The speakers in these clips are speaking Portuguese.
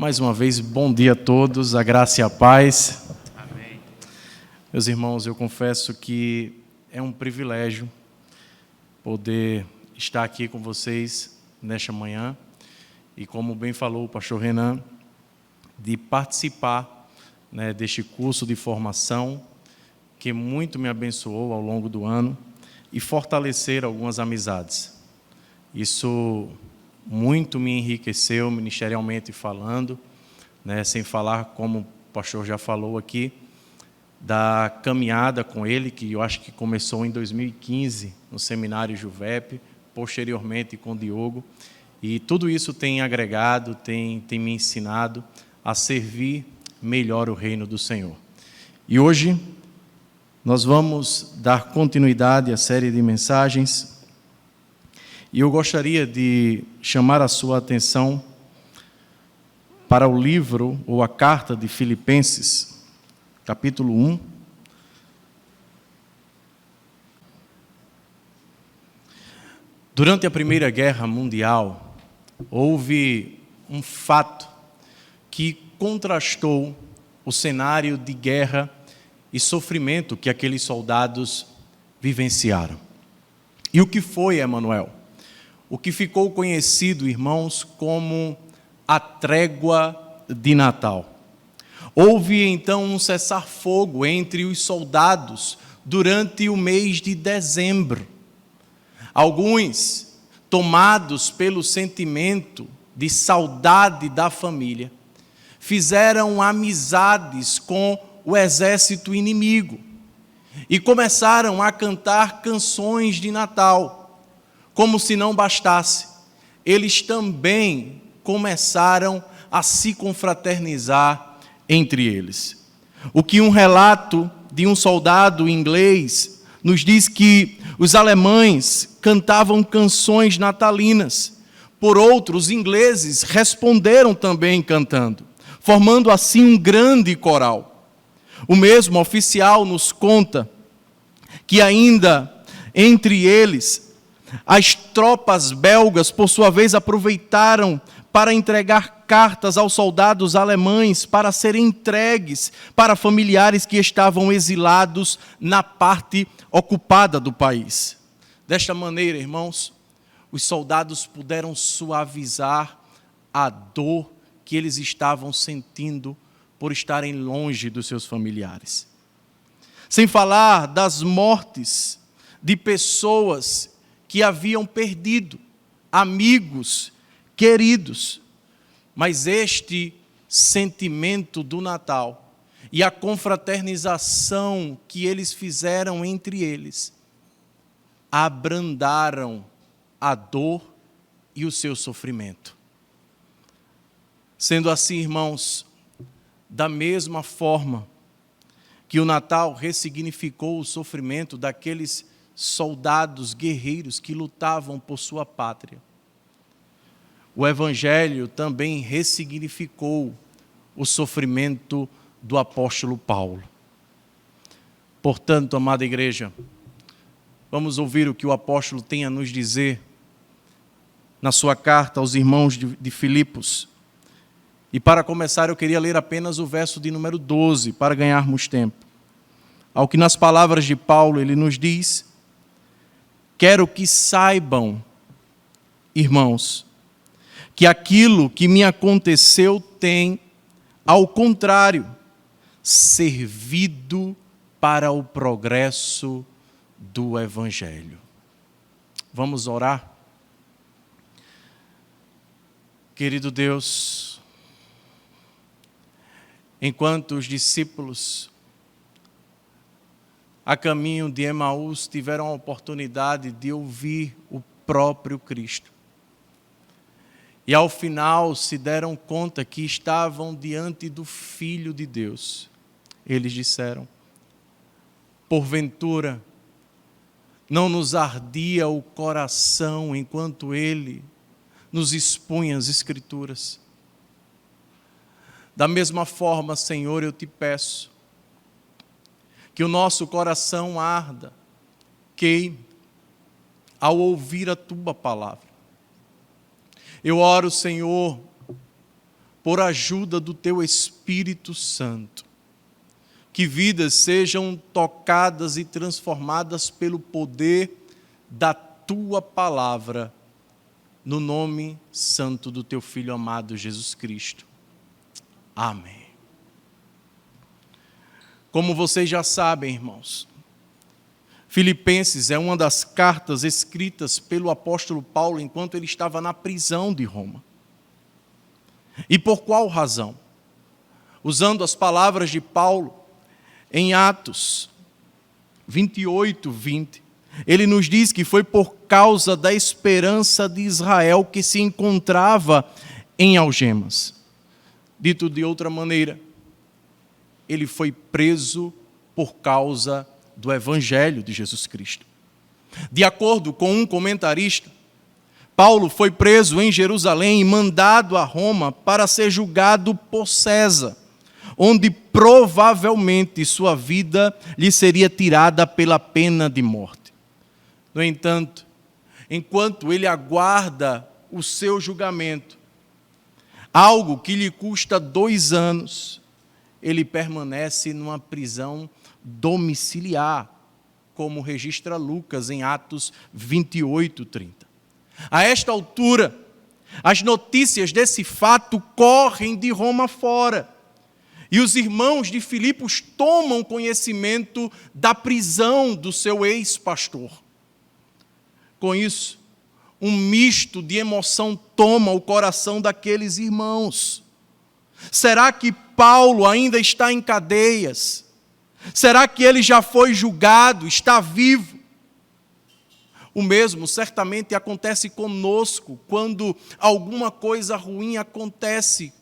Mais uma vez, bom dia a todos, a graça e a paz. Amém. Meus irmãos, eu confesso que é um privilégio poder estar aqui com vocês nesta manhã e, como bem falou o pastor Renan, de participar deste curso de formação que muito me abençoou ao longo do ano e fortalecer algumas amizades. Isso muito me enriqueceu ministerialmente falando, sem falar, como o pastor já falou aqui, da caminhada com ele, que eu acho que começou em 2015, no seminário Juvep, posteriormente com o Diogo, e tudo isso tem agregado, tem me ensinado a servir melhor o reino do Senhor. E hoje nós vamos dar continuidade à série de mensagens. E eu gostaria de chamar a sua atenção para o livro ou a carta de Filipenses, capítulo 1. Durante a Primeira Guerra Mundial, houve um fato que contrastou o cenário de guerra e sofrimento que aqueles soldados vivenciaram. E o que foi, Emanuel? O que ficou conhecido, irmãos, como a trégua de Natal. Houve então um cessar-fogo entre os soldados durante o mês de dezembro. Alguns, tomados pelo sentimento de saudade da família, fizeram amizades com o exército inimigo e começaram a cantar canções de Natal. Como se não bastasse, eles também começaram a se confraternizar entre eles. O que um relato de um soldado inglês nos diz que os alemães cantavam canções natalinas. Por outro, os ingleses responderam também cantando, formando assim um grande coral. O mesmo oficial nos conta que ainda entre eles, as tropas belgas, por sua vez, aproveitaram para entregar cartas aos soldados alemães para serem entregues para familiares que estavam exilados na parte ocupada do país. Desta maneira, irmãos, os soldados puderam suavizar a dor que eles estavam sentindo por estarem longe dos seus familiares. Sem falar das mortes de pessoas que haviam perdido amigos queridos. Mas este sentimento do Natal e a confraternização que eles fizeram entre eles abrandaram a dor e o seu sofrimento. Sendo assim, irmãos, da mesma forma que o Natal ressignificou o sofrimento daqueles soldados guerreiros que lutavam por sua pátria, o Evangelho também ressignificou o sofrimento do apóstolo Paulo. Portanto, amada igreja, vamos ouvir o que o apóstolo tem a nos dizer na sua carta aos irmãos de Filipos. E para começar, eu queria ler apenas o verso de número 12, para ganharmos tempo. Ao que nas palavras de Paulo ele nos diz: quero que saibam, irmãos, que aquilo que me aconteceu tem, ao contrário, servido para o progresso do Evangelho. Vamos orar? Querido Deus, enquanto os discípulos a caminho de Emaús tiveram a oportunidade de ouvir o próprio Cristo. E ao final se deram conta que estavam diante do Filho de Deus. Eles disseram: porventura, não nos ardia o coração enquanto Ele nos expunha as Escrituras. Da mesma forma, Senhor, eu te peço que o nosso coração arda, queime, ao ouvir a Tua palavra. Eu oro, Senhor, por ajuda do teu Espírito Santo, que vidas sejam tocadas e transformadas pelo poder da tua palavra, no nome santo do teu Filho amado Jesus Cristo. Amém. Como vocês já sabem, irmãos, Filipenses é uma das cartas escritas pelo apóstolo Paulo enquanto ele estava na prisão de Roma. E por qual razão? Usando as palavras de Paulo em Atos 28, 20, ele nos diz que foi por causa da esperança de Israel que se encontrava em algemas. Dito de outra maneira, ele foi preso por causa do Evangelho de Jesus Cristo. De acordo com um comentarista, Paulo foi preso em Jerusalém e mandado a Roma para ser julgado por César, onde provavelmente sua vida lhe seria tirada pela pena de morte. No entanto, enquanto ele aguarda o seu julgamento, algo que lhe custa 2 anos, ele permanece numa prisão domiciliar, como registra Lucas em Atos 28, 30. A esta altura, as notícias desse fato correm de Roma fora, e os irmãos de Filipos tomam conhecimento da prisão do seu ex-pastor. Com isso, um misto de emoção toma o coração daqueles irmãos. Será que Paulo ainda está em cadeias? Será que ele já foi julgado, está vivo? O mesmo certamente acontece conosco quando alguma coisa ruim acontece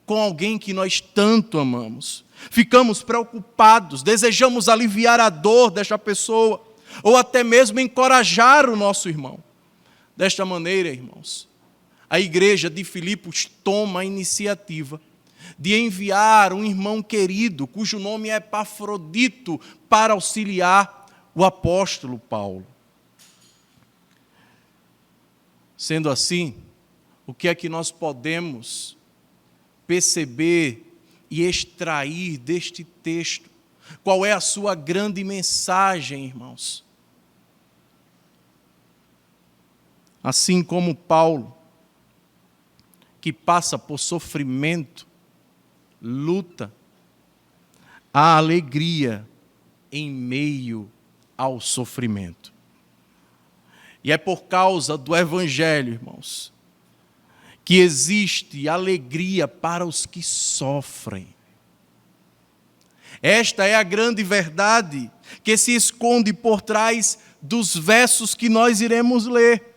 com alguém que nós tanto amamos. Ficamos preocupados, desejamos aliviar a dor desta pessoa, ou até mesmo encorajar o nosso irmão. Desta maneira, irmãos, a igreja de Filipos toma a iniciativa de enviar um irmão querido, cujo nome é Epafrodito, para auxiliar o apóstolo Paulo. Sendo assim, o que é que nós podemos perceber e extrair deste texto? Qual é a sua grande mensagem, irmãos? Assim como Paulo, que passa por sofrimento, luta, há alegria em meio ao sofrimento. E é por causa do Evangelho, irmãos, que existe alegria para os que sofrem. Esta é a grande verdade que se esconde por trás dos versos que nós iremos ler.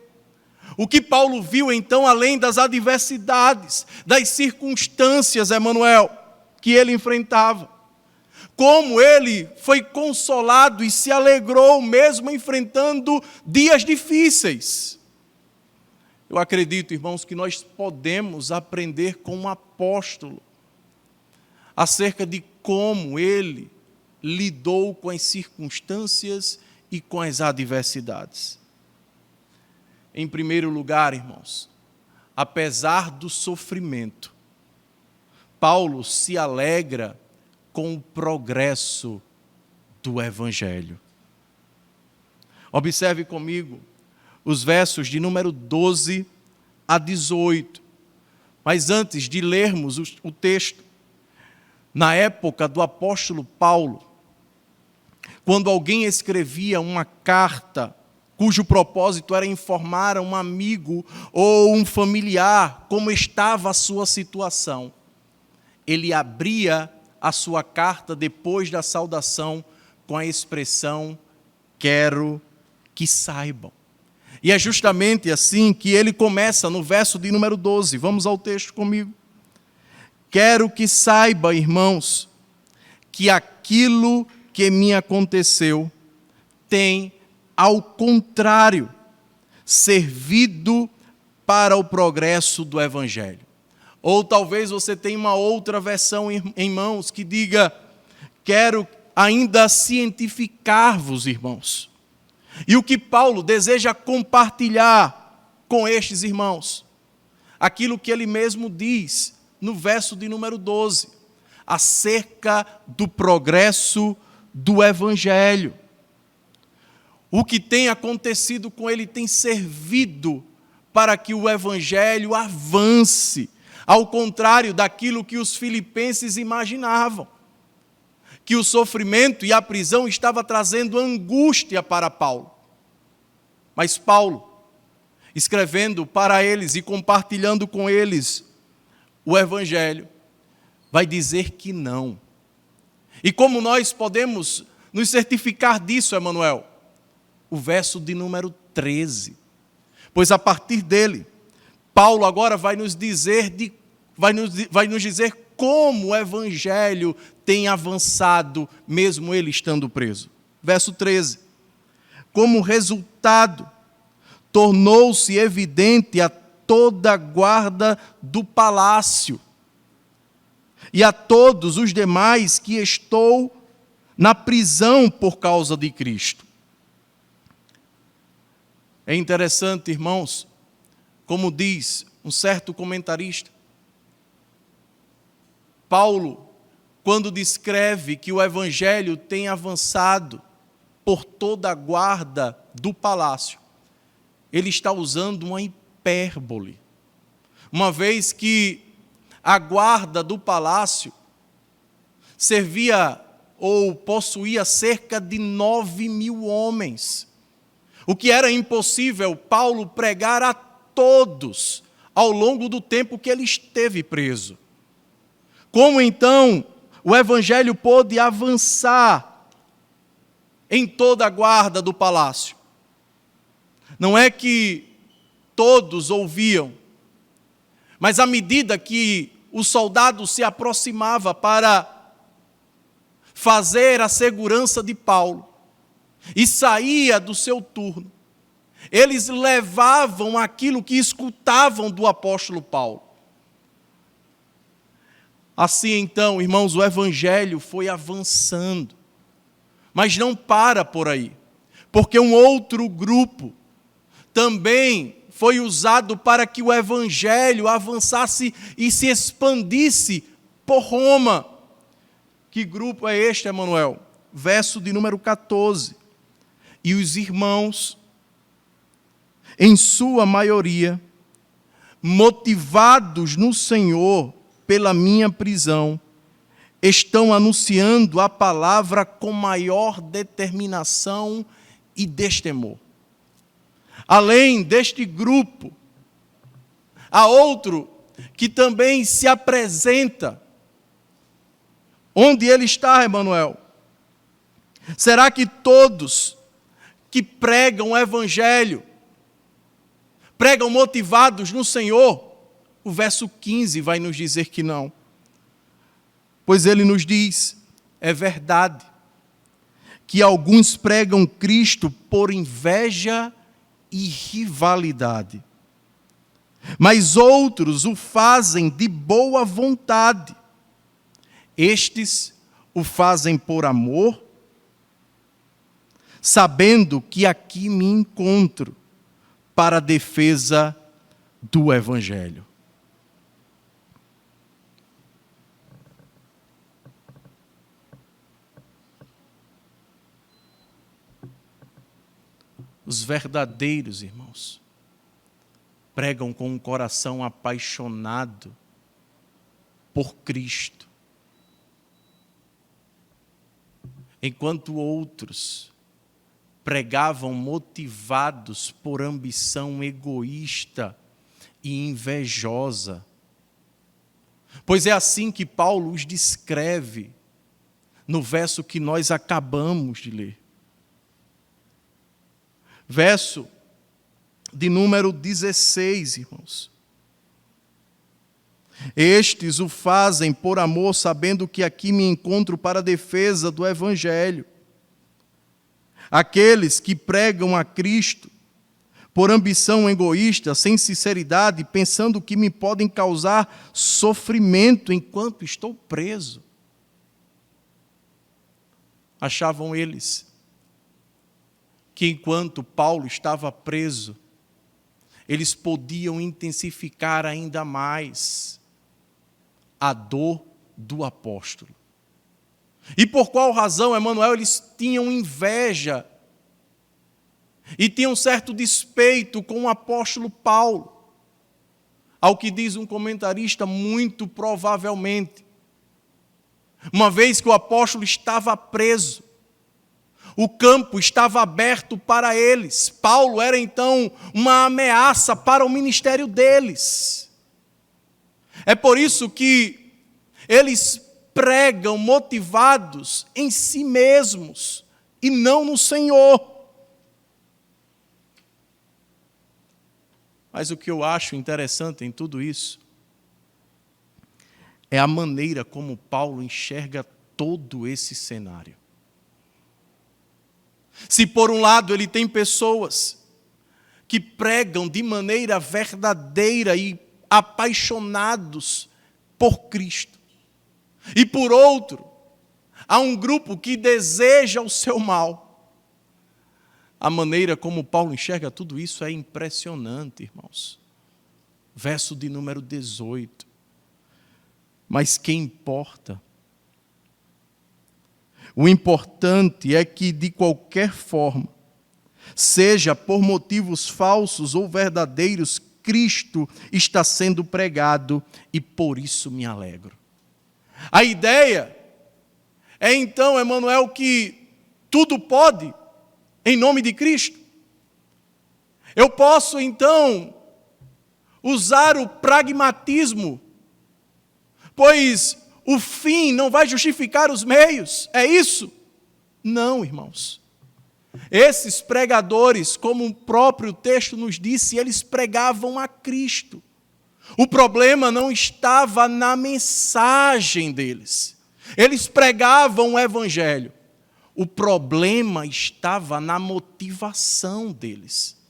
O que Paulo viu, então, além das adversidades, das circunstâncias, Emanuel, que ele enfrentava. Como ele foi consolado e se alegrou mesmo enfrentando dias difíceis. Eu acredito, irmãos, que nós podemos aprender com um apóstolo acerca de como ele lidou com as circunstâncias e com as adversidades. Em primeiro lugar, irmãos, apesar do sofrimento, Paulo se alegra com o progresso do Evangelho. Observe comigo os versos de número 12 a 18. Mas antes de lermos o texto, na época do apóstolo Paulo, quando alguém escrevia uma carta cujo propósito era informar a um amigo ou um familiar como estava a sua situação, ele abria a sua carta depois da saudação com a expressão "quero que saibam". E é justamente assim que ele começa no verso de número 12. Vamos ao texto comigo. Quero que saiba, irmãos, que aquilo que me aconteceu tem, ao contrário, servido para o progresso do Evangelho. Ou talvez você tenha uma outra versão em mãos que diga: quero ainda cientificar-vos, irmãos. E o que Paulo deseja compartilhar com estes irmãos? Aquilo que ele mesmo diz no verso de número 12, acerca do progresso do Evangelho. O que tem acontecido com ele tem servido para que o Evangelho avance, ao contrário daquilo que os filipenses imaginavam, que o sofrimento e a prisão estava trazendo angústia para Paulo. Mas Paulo, escrevendo para eles e compartilhando com eles o Evangelho, vai dizer que não. E como nós podemos nos certificar disso, Emanuel? O verso de número 13. Pois a partir dele, Paulo agora vai nos dizer como o Evangelho tem avançado, mesmo ele estando preso. Verso 13. Como resultado, tornou-se evidente a toda a guarda do palácio e a todos os demais que estou na prisão por causa de Cristo. É interessante, irmãos, como diz um certo comentarista, Paulo, quando descreve que o Evangelho tem avançado por toda a guarda do palácio, ele está usando uma hipérbole, uma vez que a guarda do palácio servia ou possuía cerca de 9.000 homens, o que era impossível Paulo pregar a todos ao longo do tempo que ele esteve preso. Como então o Evangelho pôde avançar em toda a guarda do palácio? Não é que todos ouviam, mas à medida que o soldado se aproximava para fazer a segurança de Paulo e saía do seu turno, eles levavam aquilo que escutavam do apóstolo Paulo. Assim então, irmãos, o Evangelho foi avançando, mas não para por aí, porque um outro grupo também foi usado para que o Evangelho avançasse e se expandisse por Roma. Que grupo é este, Emanuel? Verso de número 14. E os irmãos, em sua maioria, motivados no Senhor pela minha prisão, estão anunciando a palavra com maior determinação e destemor. Além deste grupo, há outro que também se apresenta. Onde ele está, Emanuel? Será que todos que pregam o Evangelho pregam motivados no Senhor? O verso 15 vai nos dizer que não. Pois ele nos diz, é verdade, que alguns pregam Cristo por inveja e rivalidade, mas outros o fazem de boa vontade. Estes o fazem por amor, sabendo que aqui me encontro para a defesa do Evangelho. Os verdadeiros irmãos pregam com um coração apaixonado por Cristo, enquanto outros pregavam motivados por ambição egoísta e invejosa. Pois é assim que Paulo os descreve no verso que nós acabamos de ler. Verso de número 16, irmãos. Estes o fazem por amor, sabendo que aqui me encontro para a defesa do Evangelho. Aqueles que pregam a Cristo por ambição egoísta, sem sinceridade, pensando que me podem causar sofrimento enquanto estou preso. Achavam eles que enquanto Paulo estava preso, eles podiam intensificar ainda mais a dor do apóstolo. E por qual razão, Emanuel, eles tinham inveja e tinham certo despeito com o apóstolo Paulo? Ao que diz um comentarista, muito provavelmente, uma vez que o apóstolo estava preso, o campo estava aberto para eles. Paulo era então uma ameaça para o ministério deles. É por isso que eles pregam motivados em si mesmos e não no Senhor. Mas o que eu acho interessante em tudo isso é a maneira como Paulo enxerga todo esse cenário. Se por um lado ele tem pessoas que pregam de maneira verdadeira e apaixonados por Cristo, e por outro, há um grupo que deseja o seu mal, a maneira como Paulo enxerga tudo isso é impressionante, irmãos. Verso de número 18. Mas que importa? O importante é que, de qualquer forma, seja por motivos falsos ou verdadeiros, Cristo está sendo pregado e por isso me alegro. A ideia é então, Emanuel, que tudo pode em nome de Cristo. Eu posso então usar o pragmatismo, pois o fim não vai justificar os meios. É isso? Não, irmãos. Esses pregadores, como o próprio texto nos disse, eles pregavam a Cristo. O problema não estava na mensagem deles. Eles pregavam o Evangelho. O problema estava na motivação deles.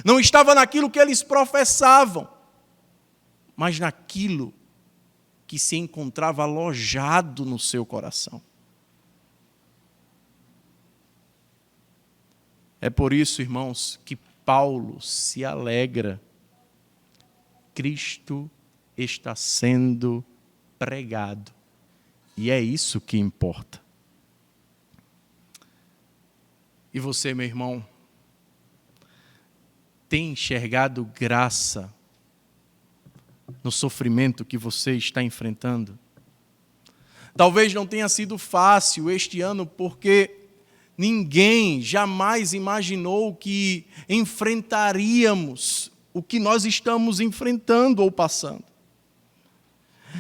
Não estava naquilo que eles professavam, mas naquilo que se encontrava alojado no seu coração. É por isso, irmãos, que Paulo se alegra. Cristo está sendo pregado. E é isso que importa. E você, meu irmão, tem enxergado graça no sofrimento que você está enfrentando? Talvez não tenha sido fácil este ano, porque ninguém jamais imaginou que enfrentaríamos o que nós estamos enfrentando ou passando.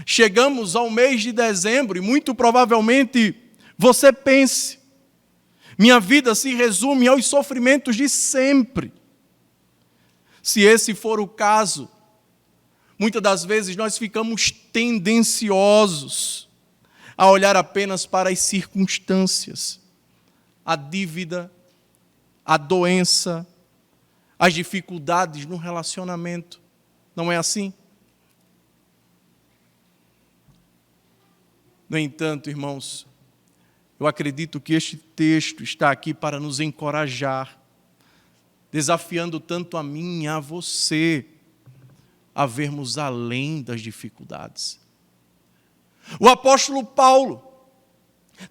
Chegamos ao mês de dezembro e muito provavelmente você pense: minha vida se resume aos sofrimentos de sempre. Se esse for o caso, muitas das vezes nós ficamos tendenciosos a olhar apenas para as circunstâncias, a dívida, a doença, as dificuldades no relacionamento. Não é assim? No entanto, irmãos, eu acredito que este texto está aqui para nos encorajar, desafiando tanto a mim e a você a vermos além das dificuldades. O apóstolo Paulo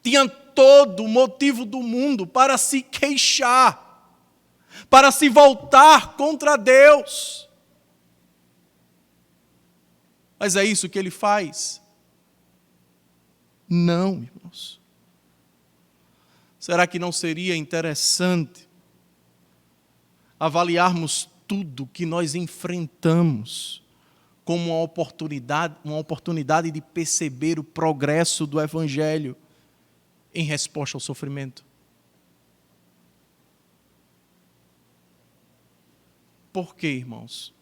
tinha todo o motivo do mundo para se queixar, para se voltar contra Deus. Mas é isso que ele faz? Não, irmãos. Será que não seria interessante avaliarmos tudo que nós enfrentamos como uma oportunidade de perceber o progresso do Evangelho em resposta ao sofrimento? Por quê, irmãos?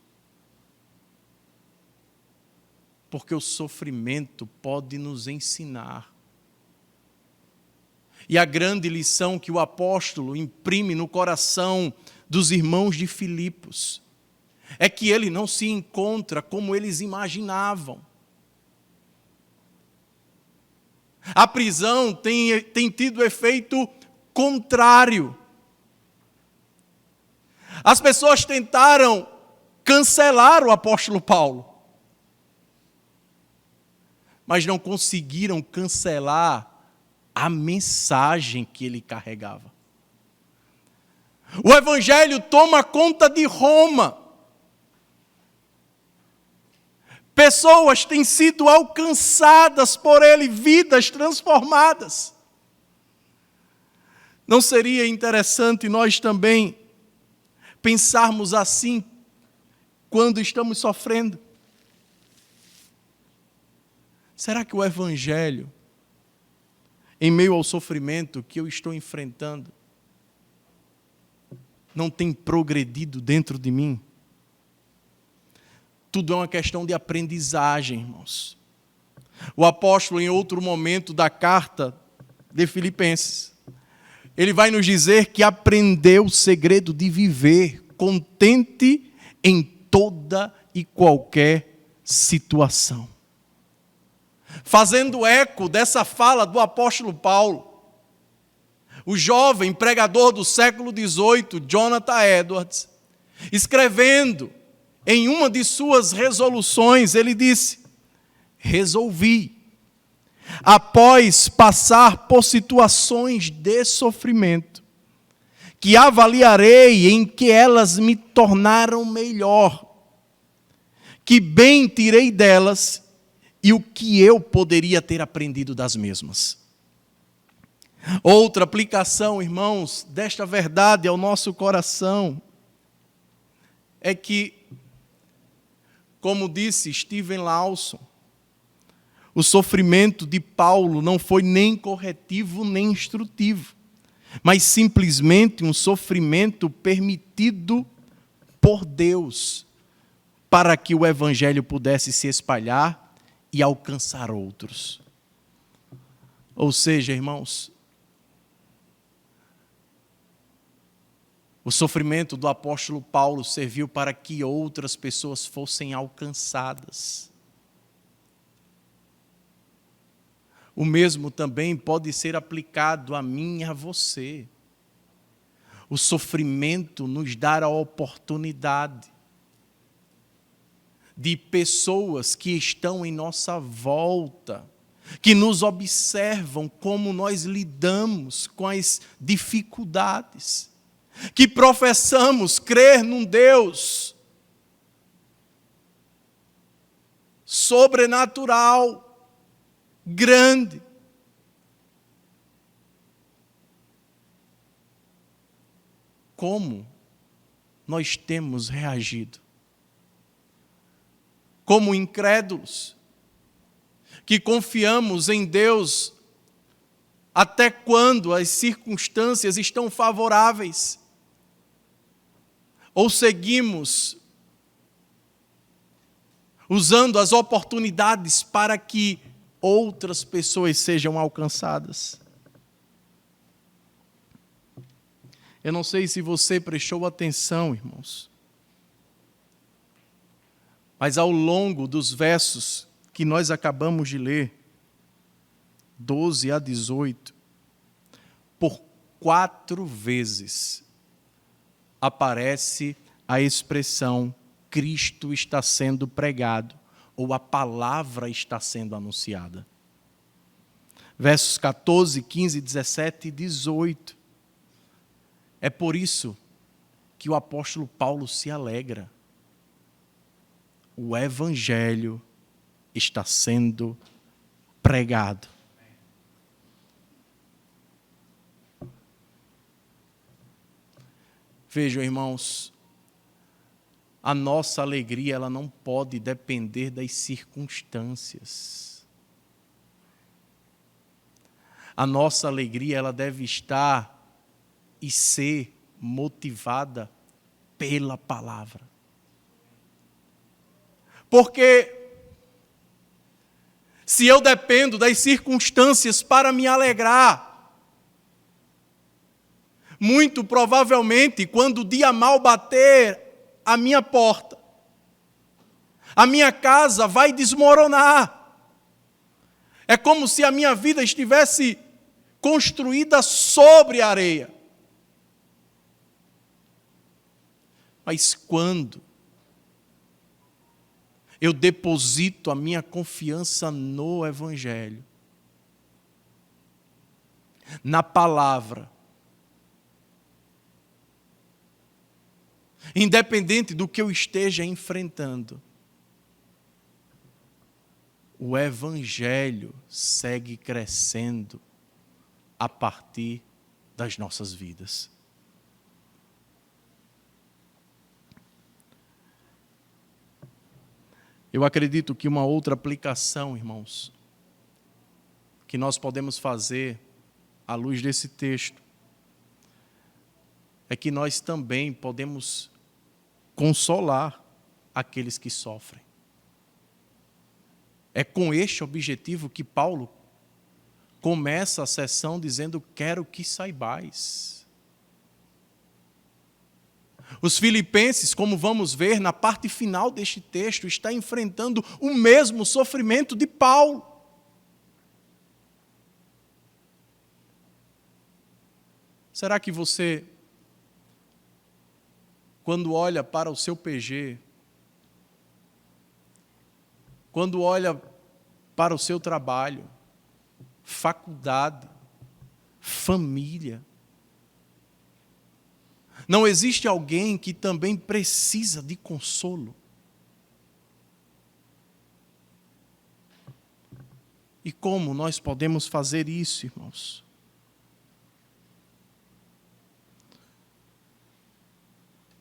Porque o sofrimento pode nos ensinar. E a grande lição que o apóstolo imprime no coração dos irmãos de Filipos é que ele não se encontra como eles imaginavam. A prisão tem tido efeito contrário. As pessoas tentaram cancelar o apóstolo Paulo. mas não conseguiram cancelar a mensagem que ele carregava. O Evangelho toma conta de Roma. Pessoas têm sido alcançadas por ele, vidas transformadas. Não seria interessante nós também pensarmos assim quando estamos sofrendo? Será que o Evangelho, em meio ao sofrimento que eu estou enfrentando, não tem progredido dentro de mim? Tudo é uma questão de aprendizagem, irmãos. O apóstolo, em outro momento da carta de Filipenses, ele vai nos dizer que aprendeu o segredo de viver contente em toda e qualquer situação. Fazendo eco dessa fala do apóstolo Paulo, o jovem pregador do século XVIII, Jonathan Edwards, escrevendo em uma de suas resoluções, ele disse: resolvi, após passar por situações de sofrimento, que avaliarei em que elas me tornaram melhor, que bem tirei delas e o que eu poderia ter aprendido das mesmas. Outra aplicação, irmãos, desta verdade ao nosso coração é que, como disse Steven Lawson, o sofrimento de Paulo não foi nem corretivo nem instrutivo, mas simplesmente um sofrimento permitido por Deus para que o Evangelho pudesse se espalhar e alcançar outros. Ou seja, irmãos, o sofrimento do apóstolo Paulo serviu para que outras pessoas fossem alcançadas. O mesmo também pode ser aplicado a mim e a você. O sofrimento nos dá a oportunidade de pessoas que estão em nossa volta, que nos observam como nós lidamos com as dificuldades, que professamos crer num Deus sobrenatural, grande. Como nós temos reagido? Como incrédulos, que confiamos em Deus até quando as circunstâncias estão favoráveis, ou seguimos usando as oportunidades para que outras pessoas sejam alcançadas? Eu não sei se você prestou atenção, irmãos, mas ao longo dos versos que nós acabamos de ler, 12 a 18, por 4 vezes aparece a expressão Cristo está sendo pregado, ou a palavra está sendo anunciada. Versos 14, 15, 17 e 18. É por isso que o apóstolo Paulo se alegra. O Evangelho está sendo pregado. Vejam, irmãos, a nossa alegria ela não pode depender das circunstâncias. A nossa alegria ela deve estar e ser motivada pela palavra. Porque se eu dependo das circunstâncias para me alegrar, muito provavelmente, quando o dia mal bater à minha porta, a minha casa vai desmoronar. É como se a minha vida estivesse construída sobre areia. Mas quando eu deposito a minha confiança no Evangelho, na palavra. Independente do que eu esteja enfrentando, o Evangelho segue crescendo a partir das nossas vidas. Eu acredito que uma outra aplicação, irmãos, que nós podemos fazer à luz desse texto, é que nós também podemos consolar aqueles que sofrem. É com este objetivo que Paulo começa a sessão dizendo: quero que saibais. Os filipenses, como vamos ver na parte final deste texto, está enfrentando o mesmo sofrimento de Paulo. Será que você, quando olha para o seu PG, quando olha para o seu trabalho, faculdade, família, não existe alguém que também precisa de consolo? E como nós podemos fazer isso, irmãos?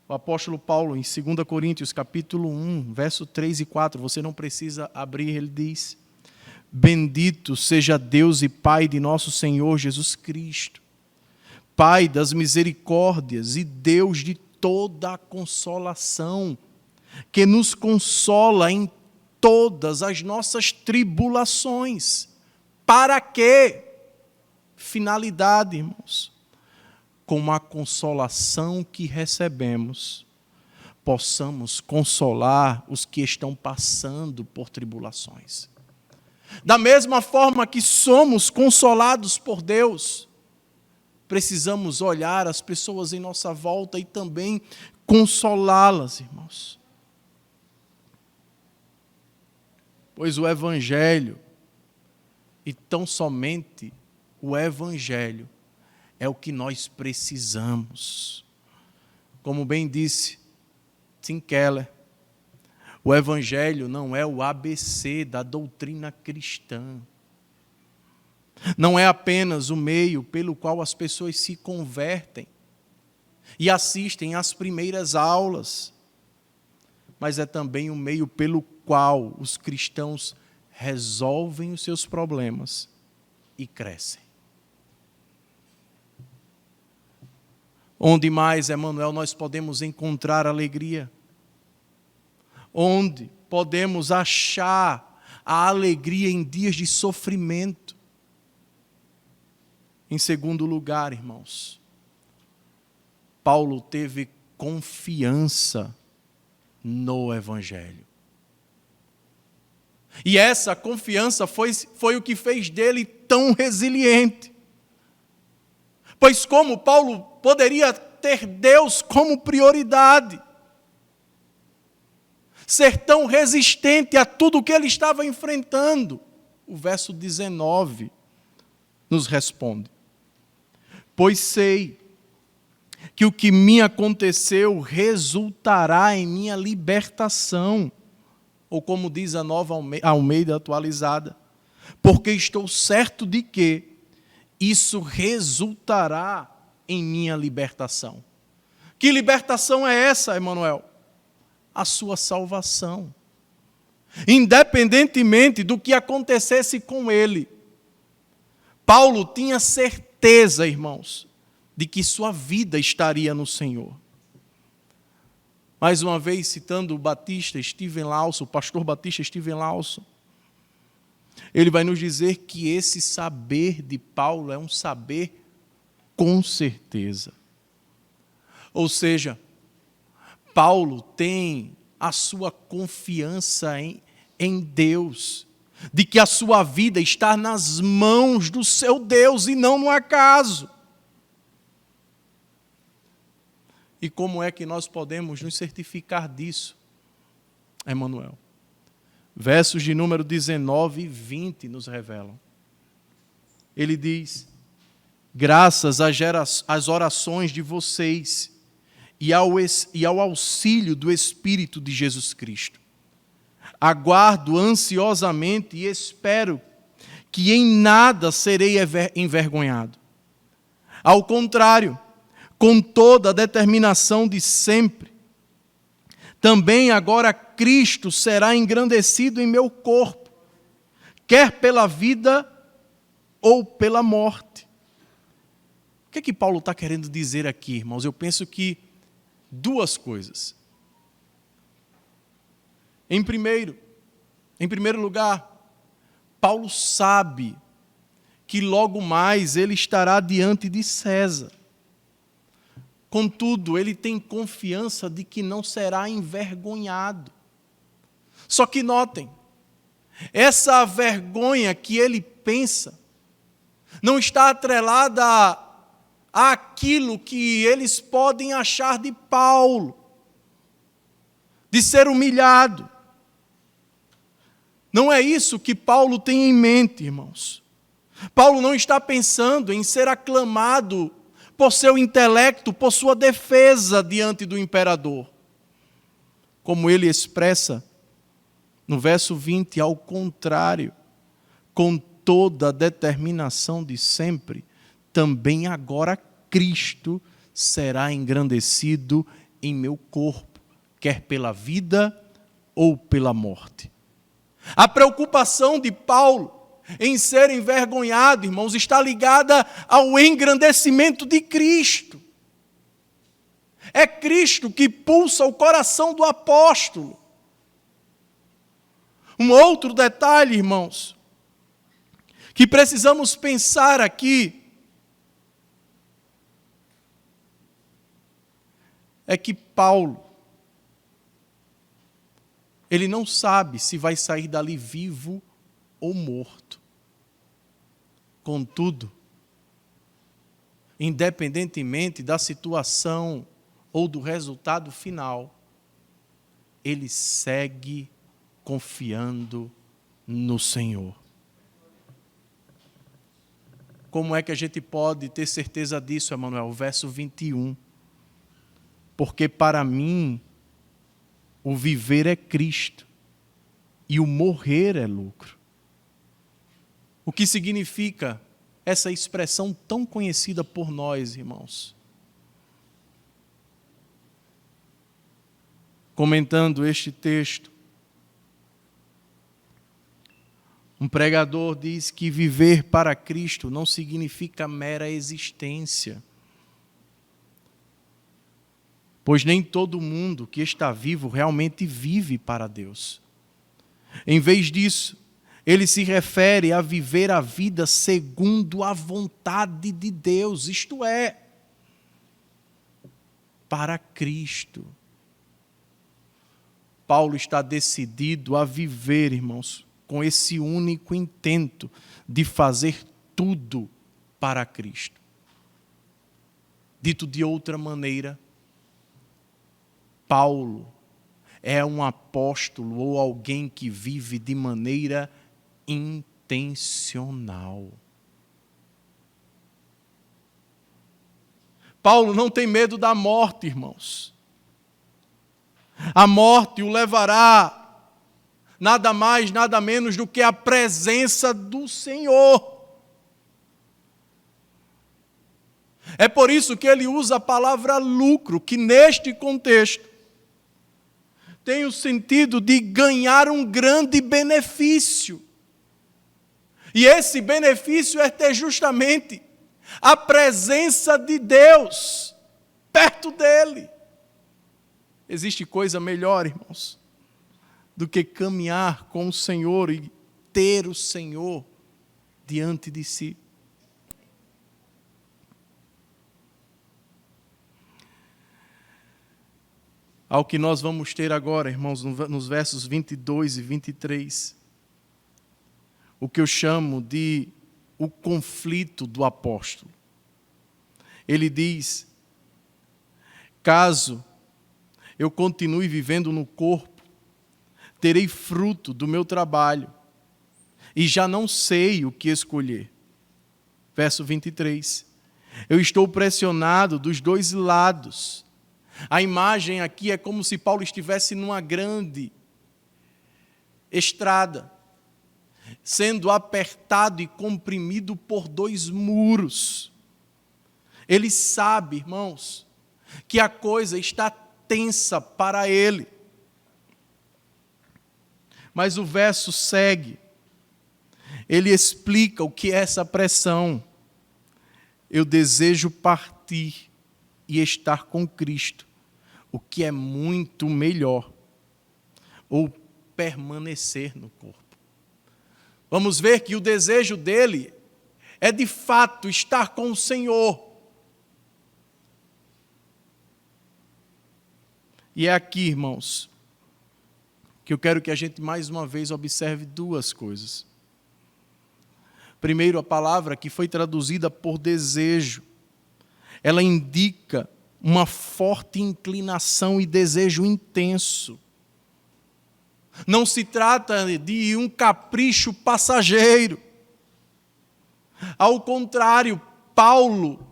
O apóstolo Paulo, em 2 Coríntios, capítulo 1, verso 3 e 4, você não precisa abrir, ele diz: bendito seja Deus e Pai de nosso Senhor Jesus Cristo, Pai das misericórdias e Deus de toda a consolação, que nos consola em todas as nossas tribulações. Para quê? Finalidade, irmãos. Com a consolação que recebemos, possamos consolar os que estão passando por tribulações. Da mesma forma que somos consolados por Deus, precisamos olhar as pessoas em nossa volta e também consolá-las, irmãos. Pois o Evangelho, e tão somente o Evangelho, é o que nós precisamos. Como bem disse Tim Keller, o Evangelho não é o ABC da doutrina cristã. Não é apenas o meio pelo qual as pessoas se convertem e assistem às primeiras aulas, mas é também o meio pelo qual os cristãos resolvem os seus problemas e crescem. Onde mais, Emmanuel, nós podemos encontrar alegria? Onde podemos achar a alegria em dias de sofrimento? Em segundo lugar, irmãos, Paulo teve confiança no Evangelho. E essa confiança foi o que fez dele tão resiliente. Pois como Paulo poderia ter Deus como prioridade, ser tão resistente a tudo o que ele estava enfrentando? O verso 19 nos responde: pois sei que o que me aconteceu resultará em minha libertação, ou como diz a Nova Almeida atualizada, porque estou certo de que isso resultará em minha libertação. Que libertação é essa, Emmanuel? A sua salvação. Independentemente do que acontecesse com ele, Paulo tinha certeza, irmãos, de que sua vida estaria no Senhor. Mais uma vez, citando o Batista Steven Lawson, o pastor Batista Steven Lawson, ele vai nos dizer que esse saber de Paulo é um saber com certeza. Ou seja, Paulo tem a sua confiança em Deus, de que a sua vida está nas mãos do seu Deus e não no acaso. E como é que nós podemos nos certificar disso, Emmanuel? Versos de número 19 e 20 nos revelam. Ele diz: graças às orações de vocês e ao auxílio do Espírito de Jesus Cristo, aguardo ansiosamente e espero que em nada serei envergonhado. Ao contrário, com toda a determinação de sempre, também agora Cristo será engrandecido em meu corpo, quer pela vida ou pela morte. O que é que Paulo está querendo dizer aqui, irmãos? Eu penso que duas coisas. Em primeiro lugar, Paulo sabe que logo mais ele estará diante de César. Contudo, ele tem confiança de que não será envergonhado. Só que notem, essa vergonha que ele pensa não está atrelada àquilo que eles podem achar de Paulo, de ser humilhado. Não é isso que Paulo tem em mente, irmãos. Paulo não está pensando em ser aclamado por seu intelecto, por sua defesa diante do imperador. Como ele expressa no verso 20, ao contrário, com toda a determinação de sempre, também agora Cristo será engrandecido em meu corpo, quer pela vida ou pela morte. A preocupação de Paulo em ser envergonhado, irmãos, está ligada ao engrandecimento de Cristo. É Cristo que pulsa o coração do apóstolo. Um outro detalhe, irmãos, que precisamos pensar aqui, é que Paulo, ele não sabe se vai sair dali vivo ou morto. Contudo, independentemente da situação ou do resultado final, ele segue confiando no Senhor. Como é que a gente pode ter certeza disso, Emanuel? Verso 21. Porque para mim o viver é Cristo e o morrer é lucro. O que significa essa expressão tão conhecida por nós, irmãos? Comentando este texto, um pregador diz que viver para Cristo não significa mera existência, pois nem todo mundo que está vivo realmente vive para Deus. Em vez disso, ele se refere a viver a vida segundo a vontade de Deus, isto é, para Cristo. Paulo está decidido a viver, irmãos, com esse único intento de fazer tudo para Cristo. Dito de outra maneira, Paulo é um apóstolo ou alguém que vive de maneira intencional. Paulo não tem medo da morte, irmãos. A morte o levará nada mais, nada menos do que a presença do Senhor. É por isso que ele usa a palavra lucro, que neste contexto tem o sentido de ganhar um grande benefício. E esse benefício é ter justamente a presença de Deus perto dele. Existe coisa melhor, irmãos, do que caminhar com o Senhor e ter o Senhor diante de si. Ao que nós vamos ter agora, irmãos, nos versos 22 e 23, o que eu chamo de o conflito do apóstolo. Ele diz: caso eu continue vivendo no corpo, terei fruto do meu trabalho e já não sei o que escolher. Verso 23. Eu estou pressionado dos dois lados. A imagem aqui é como se Paulo estivesse numa grande estrada, sendo apertado e comprimido por dois muros. Ele sabe, irmãos, que a coisa está tensa para ele. Mas o verso segue. Ele explica o que é essa pressão. Eu desejo partir e estar com Cristo, o que é muito melhor, ou permanecer no corpo. Vamos ver que o desejo dele é de fato estar com o Senhor. E é aqui, irmãos, que eu quero que a gente mais uma vez observe duas coisas. Primeiro, a palavra que foi traduzida por desejo, ela indica uma forte inclinação e desejo intenso. Não se trata de um capricho passageiro. Ao contrário, Paulo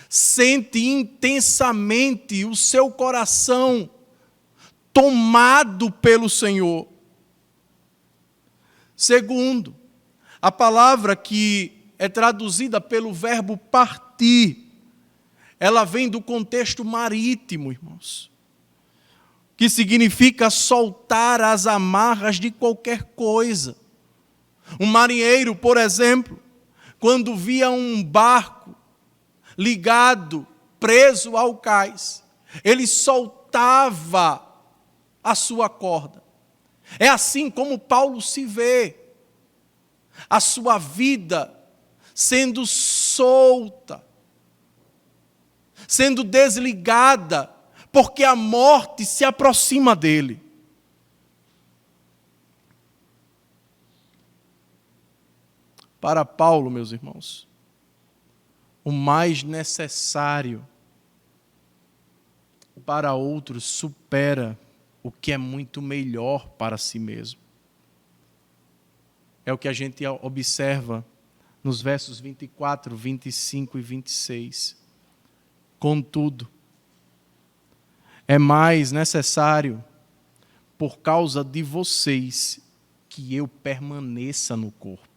sente intensamente o seu coração tomado pelo Senhor. Segundo, a palavra que é traduzida pelo verbo partir, ela vem do contexto marítimo, irmãos, que significa soltar as amarras de qualquer coisa. Um marinheiro, por exemplo, quando via um barco ligado, preso ao cais, ele soltava a sua corda. É assim como Paulo se vê, a sua vida sendo solta, sendo desligada, porque a morte se aproxima dele. Para Paulo, meus irmãos, o mais necessário para outros supera o que é muito melhor para si mesmo. É o que a gente observa nos versos 24, 25 e 26. Contudo, é mais necessário, por causa de vocês, que eu permaneça no corpo.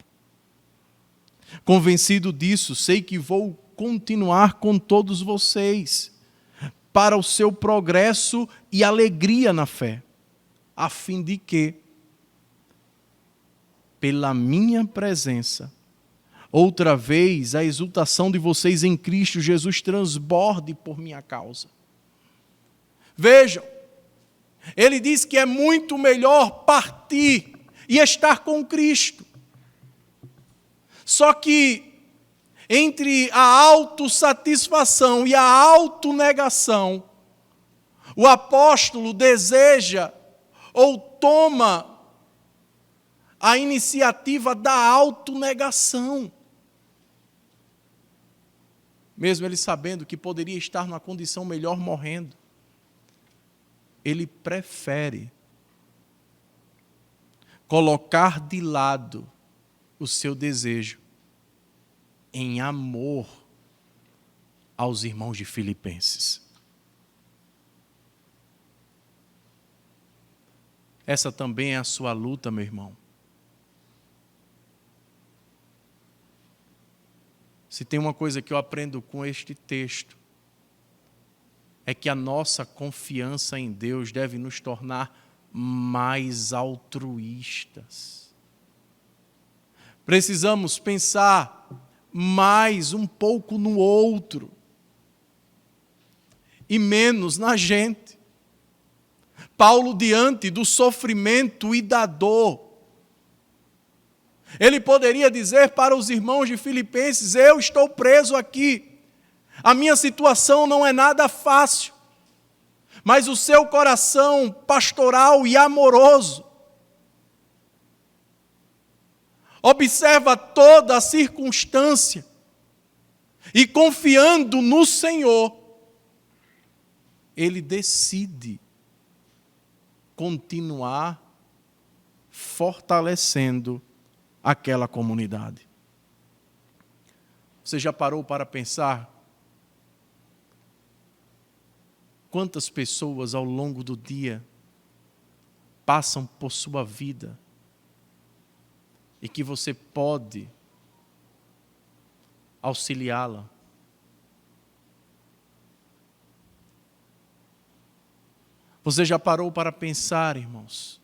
Convencido disso, sei que vou continuar com todos vocês, para o seu progresso e alegria na fé, a fim de que, pela minha presença, outra vez a exultação de vocês em Cristo Jesus transborde por minha causa. Vejam, ele diz que é muito melhor partir e estar com Cristo. Só que entre a autossatisfação e a autonegação, o apóstolo deseja ou toma a iniciativa da autonegação. Mesmo ele sabendo que poderia estar numa condição melhor morrendo, ele prefere colocar de lado o seu desejo em amor aos irmãos de Filipenses. Essa também é a sua luta, meu irmão. Se tem uma coisa que eu aprendo com este texto, é que a nossa confiança em Deus deve nos tornar mais altruístas. Precisamos pensar mais um pouco no outro e menos na gente. Paulo, diante do sofrimento e da dor, ele poderia dizer para os irmãos de Filipenses: eu estou preso aqui, a minha situação não é nada fácil, mas o seu coração pastoral e amoroso observa toda a circunstância e, confiando no Senhor, ele decide continuar fortalecendo aquela comunidade. Você já parou para pensar quantas pessoas ao longo do dia passam por sua vida e que você pode auxiliá-la? Você já parou para pensar, irmãos,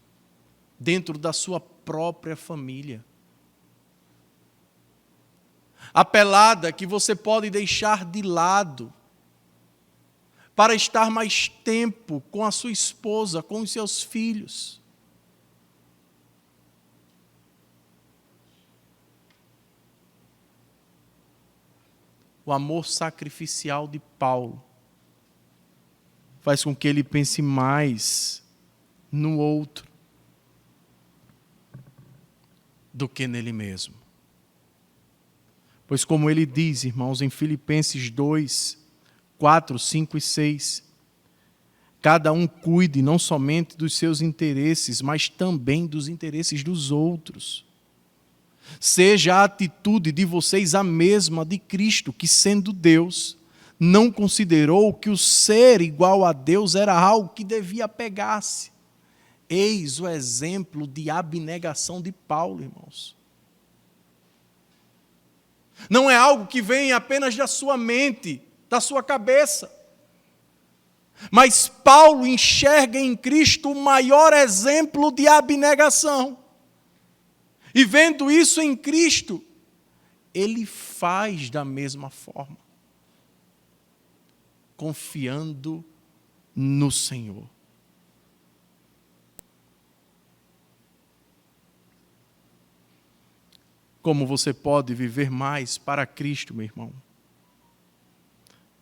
dentro da sua própria família, a pelada que você pode deixar de lado para estar mais tempo com a sua esposa, com os seus filhos? O amor sacrificial de Paulo faz com que ele pense mais no outro do que nele mesmo. Pois como ele diz, irmãos, em Filipenses 2, 4, 5 e 6, cada um cuide não somente dos seus interesses, mas também dos interesses dos outros. Seja a atitude de vocês a mesma de Cristo, que sendo Deus, não considerou que o ser igual a Deus era algo que devia apegar-se. Eis o exemplo de abnegação de Paulo, irmãos. Não é algo que vem apenas da sua mente, da sua cabeça. Mas Paulo enxerga em Cristo o maior exemplo de abnegação. E vendo isso em Cristo, ele faz da mesma forma, confiando no Senhor. Como você pode viver mais para Cristo, meu irmão?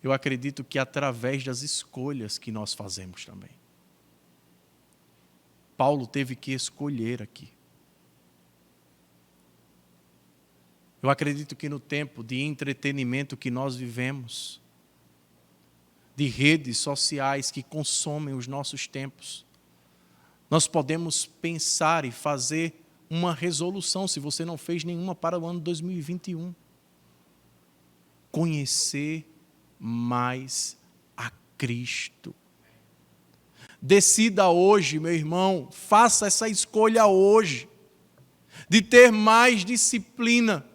Eu acredito que através das escolhas que nós fazemos também. Paulo teve que escolher aqui. Eu acredito que no tempo de entretenimento que nós vivemos, de redes sociais que consomem os nossos tempos, nós podemos pensar e fazer uma resolução, se você não fez nenhuma, para o ano 2021. Conhecer mais a Cristo. Decida hoje, meu irmão, faça essa escolha hoje, de ter mais disciplina,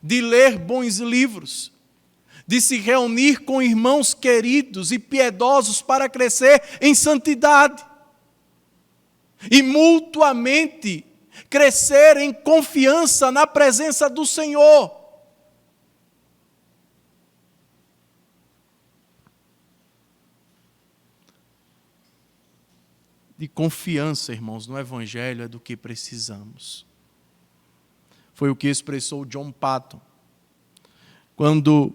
de ler bons livros, de se reunir com irmãos queridos e piedosos para crescer em santidade. E mutuamente crescer em confiança na presença do Senhor. De confiança, irmãos, no Evangelho é do que precisamos. Foi o que expressou John Patton, quando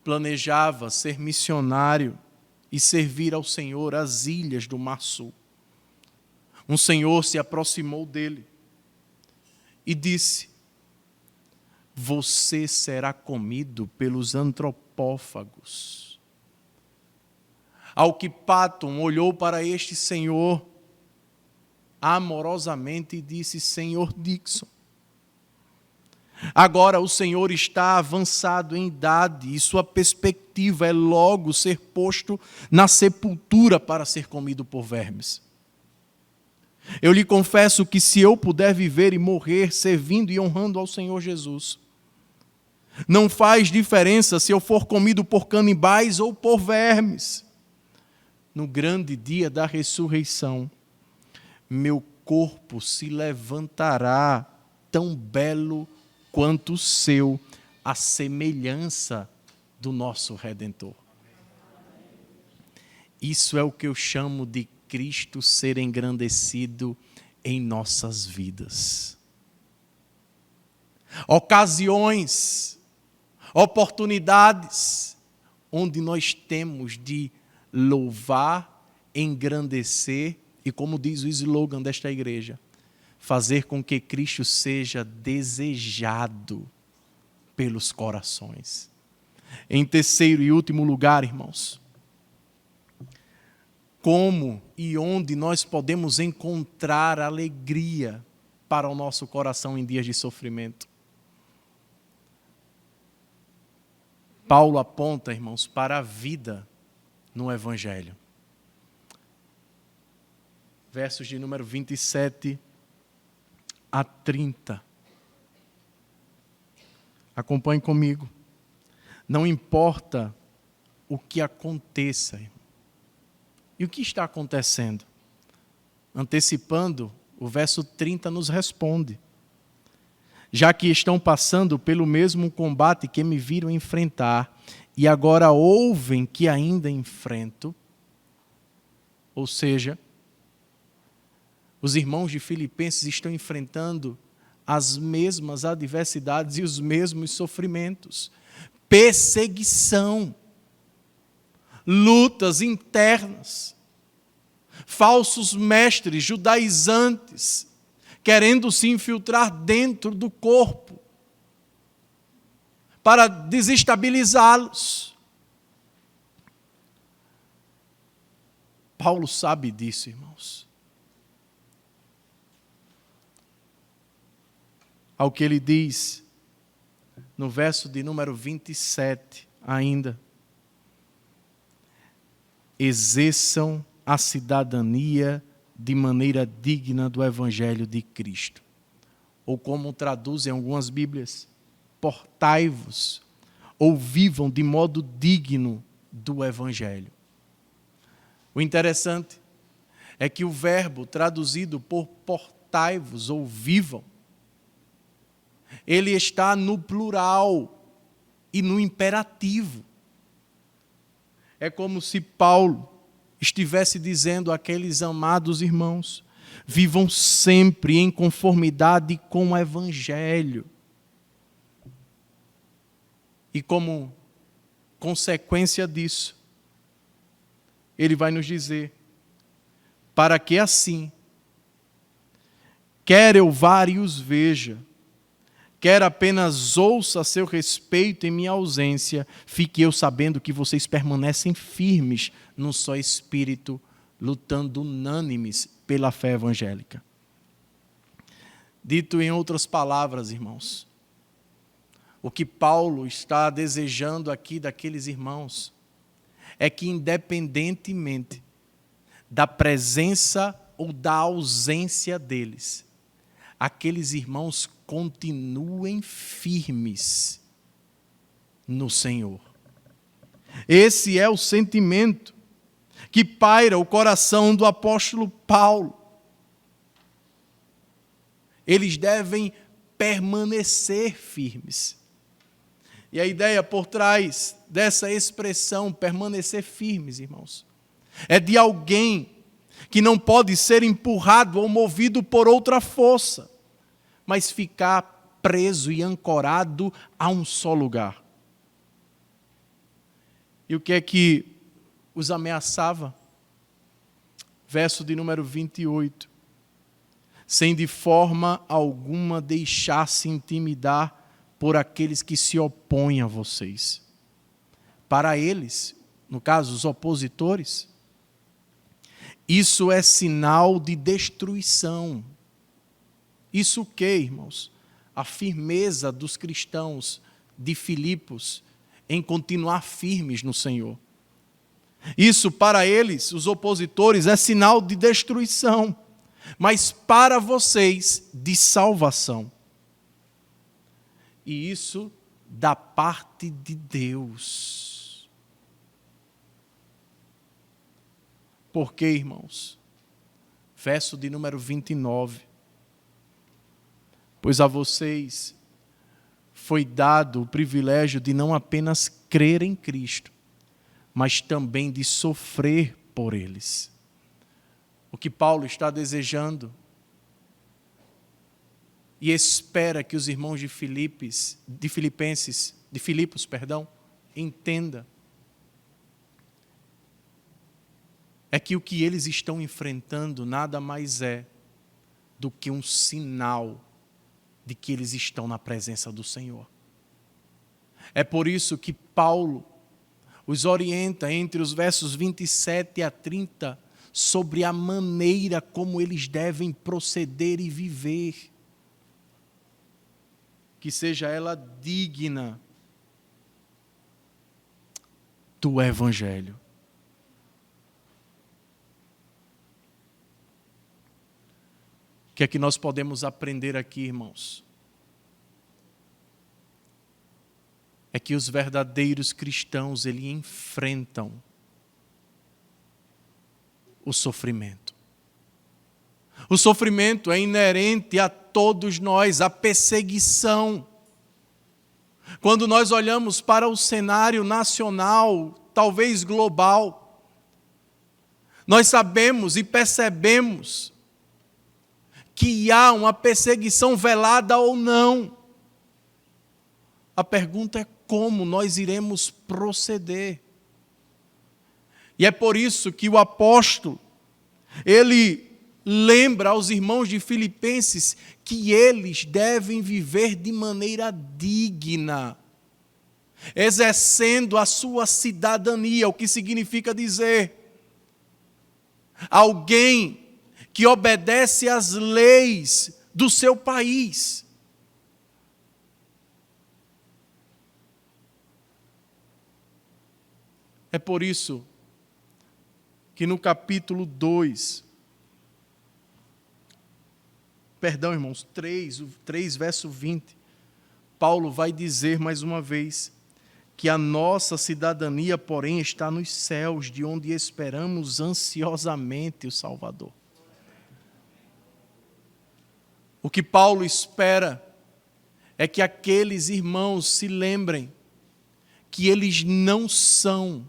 planejava ser missionário e servir ao Senhor às ilhas do Mar Sul. Um senhor se aproximou dele e disse: você será comido pelos antropófagos. Ao que Patton olhou para este senhor amorosamente e disse: Senhor Dixon, agora o senhor está avançado em idade e sua perspectiva é logo ser posto na sepultura para ser comido por vermes. Eu lhe confesso que se eu puder viver e morrer servindo e honrando ao Senhor Jesus, não faz diferença se eu for comido por canibais ou por vermes. No grande dia da ressurreição, meu corpo se levantará tão belo quanto o seu, à semelhança do nosso Redentor. Isso é o que eu chamo de Cristo ser engrandecido em nossas vidas. Ocasiões, oportunidades, onde nós temos de louvar, engrandecer e, como diz o slogan desta igreja, fazer com que Cristo seja desejado pelos corações. Em terceiro e último lugar, irmãos, como e onde nós podemos encontrar alegria para o nosso coração em dias de sofrimento. Paulo aponta, irmãos, para a vida no Evangelho. Versos de número 27 a 30. Acompanhe comigo. Não importa o que aconteça, irmão. E o que está acontecendo? Antecipando, o verso 30 nos responde. Já que estão passando pelo mesmo combate que me viram enfrentar, e agora ouvem que ainda enfrento, ou seja, os irmãos de Filipenses estão enfrentando as mesmas adversidades e os mesmos sofrimentos, perseguição, lutas internas, falsos mestres judaizantes, querendo se infiltrar dentro do corpo, para desestabilizá-los. Paulo sabe disso, irmãos. Ao que ele diz, no verso de número 27 ainda, exerçam a cidadania de maneira digna do Evangelho de Cristo. Ou como traduzem algumas Bíblias, portai-vos, ou vivam de modo digno do Evangelho. O interessante é que o verbo traduzido por portai-vos ou vivam, ele está no plural e no imperativo. É como se Paulo estivesse dizendo àqueles amados irmãos: vivam sempre em conformidade com o Evangelho. E como consequência disso, ele vai nos dizer: para que assim, quer eu vá e os veja, quer apenas ouça a seu respeito em minha ausência, fique eu sabendo que vocês permanecem firmes num só espírito, lutando unânimes pela fé evangélica. Dito em outras palavras, irmãos, o que Paulo está desejando aqui daqueles irmãos é que, independentemente da presença ou da ausência deles, aqueles irmãos continuem firmes no Senhor. Esse é o sentimento que paira o coração do apóstolo Paulo. Eles devem permanecer firmes. E a ideia por trás dessa expressão, permanecer firmes, irmãos, é de alguém que não pode ser empurrado ou movido por outra força, mas ficar preso e ancorado a um só lugar. E o que é que os ameaçava? Verso de número 28. Sem de forma alguma deixar-se intimidar por aqueles que se opõem a vocês. Para eles, no caso os opositores, isso é sinal de destruição. Isso o que, irmãos? A firmeza dos cristãos de Filipos em continuar firmes no Senhor. Isso para eles, os opositores, é sinal de destruição, mas para vocês, de salvação. E isso da parte de Deus. Por quê, irmãos? Verso de número 29. Pois a vocês foi dado o privilégio de não apenas crer em Cristo, mas também de sofrer por eles. O que Paulo está desejando e espera que os irmãos de Filipos, entenda é que o que eles estão enfrentando nada mais é do que um sinal de que eles estão na presença do Senhor. É por isso que Paulo os orienta entre os versos 27 a 30 sobre a maneira como eles devem proceder e viver. Que seja ela digna do Evangelho. O que é que nós podemos aprender aqui, irmãos? É que os verdadeiros cristãos, eles enfrentam o sofrimento. O sofrimento é inerente a todos nós, a perseguição. Quando nós olhamos para o cenário nacional, talvez global, nós sabemos e percebemos que há uma perseguição velada ou não. A pergunta é como nós iremos proceder. E é por isso que o apóstolo, ele lembra aos irmãos de Filipenses que eles devem viver de maneira digna, exercendo a sua cidadania, o que significa dizer, alguém que obedece às leis do seu país. É por isso que no capítulo 3, verso 20, Paulo vai dizer mais uma vez que a nossa cidadania, porém, está nos céus, de onde esperamos ansiosamente o Salvador. O que Paulo espera é que aqueles irmãos se lembrem que eles não são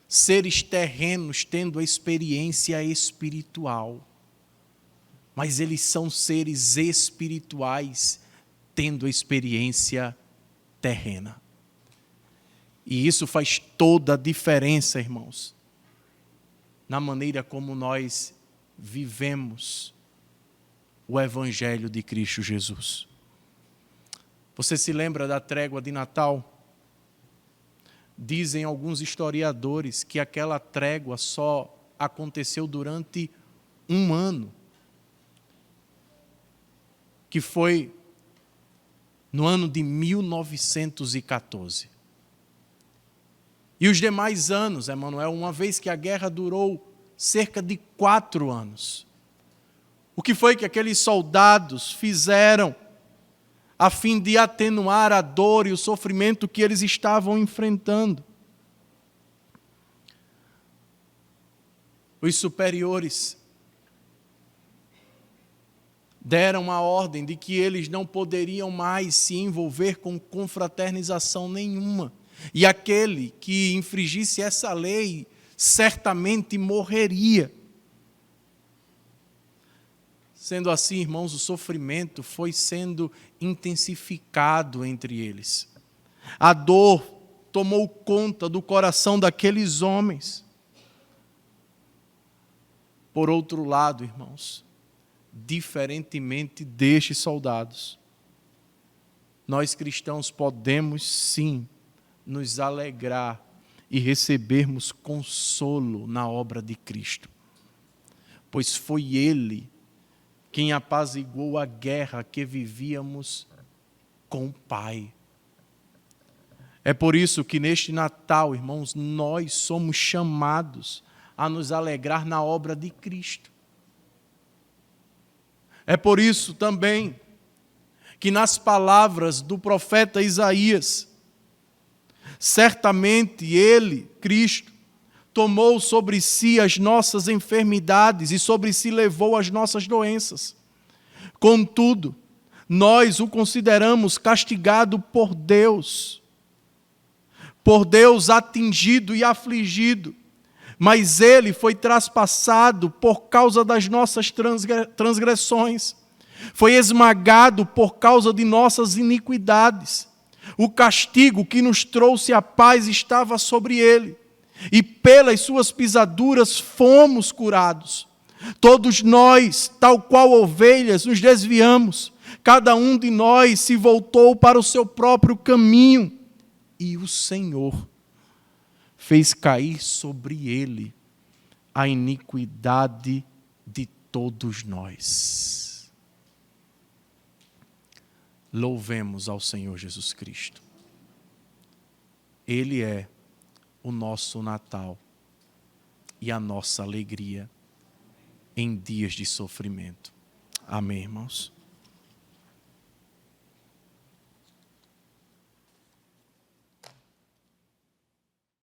seres terrenos tendo a experiência espiritual, mas eles são seres espirituais tendo a experiência terrena. E isso faz toda a diferença, irmãos, na maneira como nós vivemos o Evangelho de Cristo Jesus. Você se lembra da trégua de Natal? Dizem alguns historiadores que aquela trégua só aconteceu durante um ano, que foi no ano de 1914. E os demais anos, Emanuel, uma vez que a guerra durou cerca de 4 anos. O que foi que aqueles soldados fizeram a fim de atenuar a dor e o sofrimento que eles estavam enfrentando? Os superiores deram a ordem de que eles não poderiam mais se envolver com confraternização nenhuma. E aquele que infringisse essa lei certamente morreria. Sendo assim, irmãos, o sofrimento foi sendo intensificado entre eles. A dor tomou conta do coração daqueles homens. Por outro lado, irmãos, diferentemente destes soldados, nós cristãos podemos sim nos alegrar e recebermos consolo na obra de Cristo, pois foi Ele quem apaziguou a guerra que vivíamos com o Pai. É por isso que neste Natal, irmãos, nós somos chamados a nos alegrar na obra de Cristo. É por isso também que nas palavras do profeta Isaías, certamente Ele, Cristo, tomou sobre si as nossas enfermidades e sobre si levou as nossas doenças. Contudo, nós o consideramos castigado por Deus atingido e afligido, mas Ele foi traspassado por causa das nossas transgressões, foi esmagado por causa de nossas iniquidades. O castigo que nos trouxe a paz estava sobre Ele, e pelas suas pisaduras fomos curados. Todos nós, tal qual ovelhas, nos desviamos. Cada um de nós se voltou para o seu próprio caminho. E o Senhor fez cair sobre Ele a iniquidade de todos nós. Louvemos ao Senhor Jesus Cristo. Ele é o nosso Natal e a nossa alegria em dias de sofrimento. Amém, irmãos?